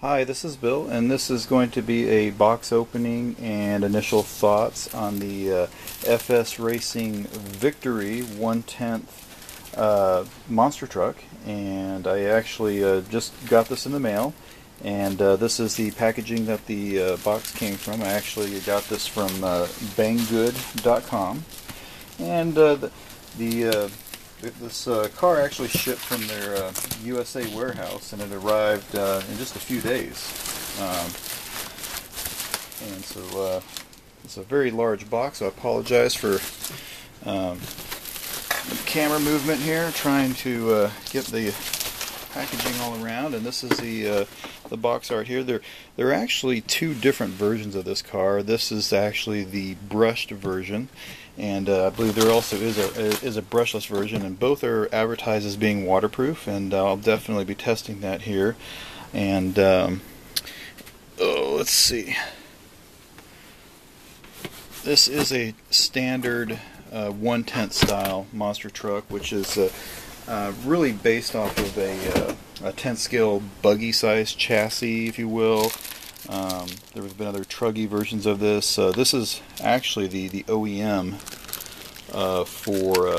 Hi, this is Bill, and this is going to be a box opening and initial thoughts on the FS Racing Victory 1/10 monster truck. And I actually just got this in the mail, and this is the packaging that the box came from. I actually got this from banggood.com, and this car actually shipped from their USA warehouse, and it arrived in just a few days. Um, and so it's a very large box, so I apologize for camera movement here, trying to get the packaging all around. And this is the box art here. There are actually two different versions of this car. This is actually the brushed version, and I believe there also is a brushless version, and both are advertised as being waterproof, and I'll definitely be testing that here. And let's see. This is a standard 1/10 style monster truck, which is really based off of a 10th scale buggy sized chassis, if you will. There have been other truggy versions of this. This is actually the OEM for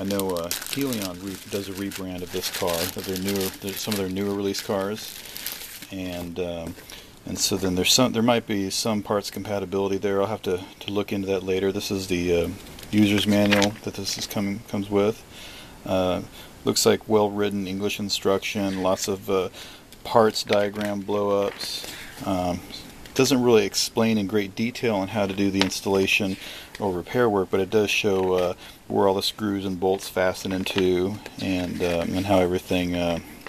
I know Helion does a rebrand of this car, of some of their newer release cars, and so then there might be some parts compatibility there. I'll have to look into that later. This is the user's manual that this comes with. Looks like well-written English instruction, lots of parts diagram blow-ups. Doesn't really explain in great detail on how to do the installation or repair work, but it does show where all the screws and bolts fasten into, and how everything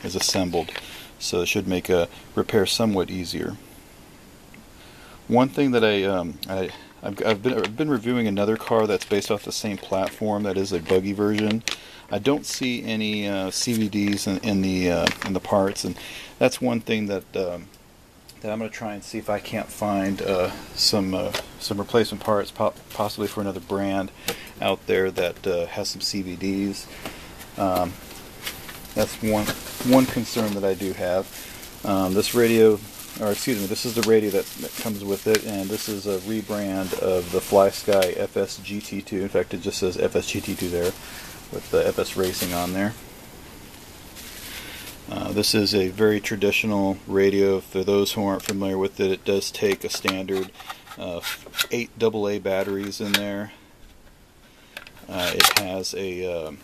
is assembled. So it should make a repair somewhat easier. One thing that I've been reviewing another car that's based off the same platform, that is a buggy version. I don't see any CVDs in the parts, and that's one thing that I'm going to try and see if I can't find some replacement parts, possibly for another brand out there that has some CVDs. That's one concern that I do have. This radio, or excuse me, this is the radio that comes with it, and this is a rebrand of the FlySky FS GT2. In fact, it just says FS GT2 there, with the FS Racing on there. This is a very traditional radio. For those who aren't familiar with it, it does take a standard 8 AA batteries in there. It has a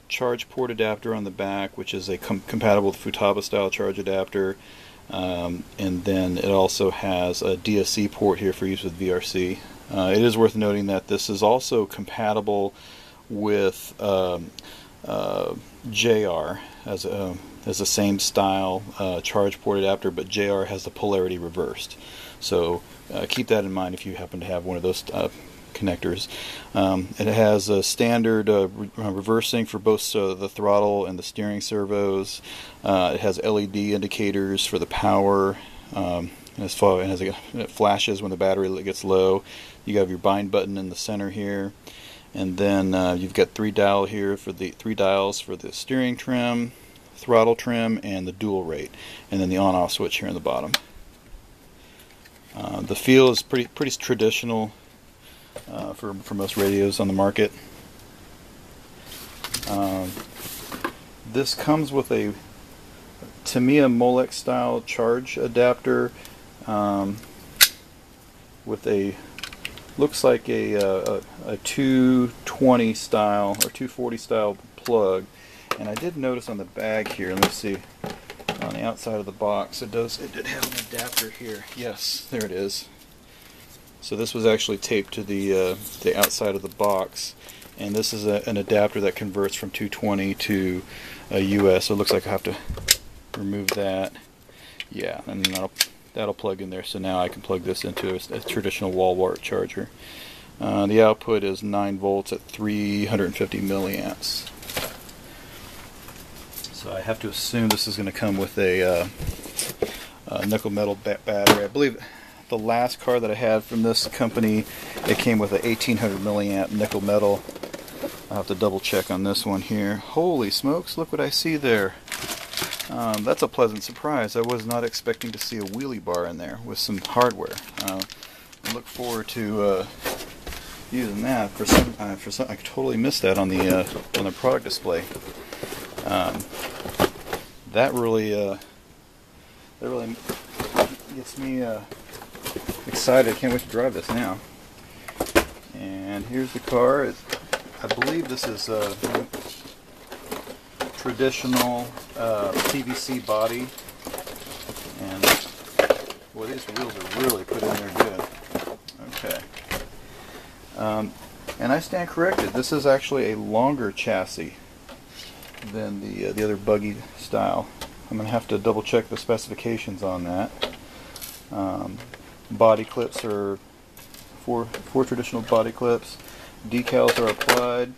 charge port adapter on the back, which is compatible with Futaba style charge adapter, and then it also has a DSC port here for use with VRC. It is worth noting that this is also compatible with JR as the same style charge port adapter, but JR has the polarity reversed. So keep that in mind if you happen to have one of those connectors. It has a standard reversing for both the throttle and the steering servos. It has LED indicators for the power. It flashes when the battery gets low. You have your bind button in the center here, and then you've got three dials for the steering trim, throttle trim, and the dual rate, and then the on-off switch here in the bottom. The feel is pretty traditional for most radios on the market. This comes with a Tamiya Molex style charge adapter with looks like a 220 style or 240 style plug. And I did notice on the bag here, let me see, on the outside of the box, it did have an adapter here. Yes, there it is. So this was actually taped to the outside of the box, and this is an adapter that converts from 220 to US. So it looks like I have to remove that. Yeah, and that'll plug in there. So now I can plug this into a traditional wall wart charger. The output is 9 volts at 350 milliamps. So I have to assume this is going to come with a nickel metal battery. I believe the last car that I had from this company, it came with a 1800 milliamp nickel metal. I'll have to double check on this one here. Holy smokes, look what I see there. That's a pleasant surprise. I was not expecting to see a wheelie bar in there with some hardware. I look forward to using that. For some, I totally missed that on the product display. That really gets me excited. I can't wait to drive this now. And here's the car. I believe this is a traditional PVC body, and boy, these wheels are really put in there good. Okay. And I stand corrected. This is actually a longer chassis than the other buggy style. I'm going to have to double check the specifications on that. Body clips are four traditional body clips. Decals are applied.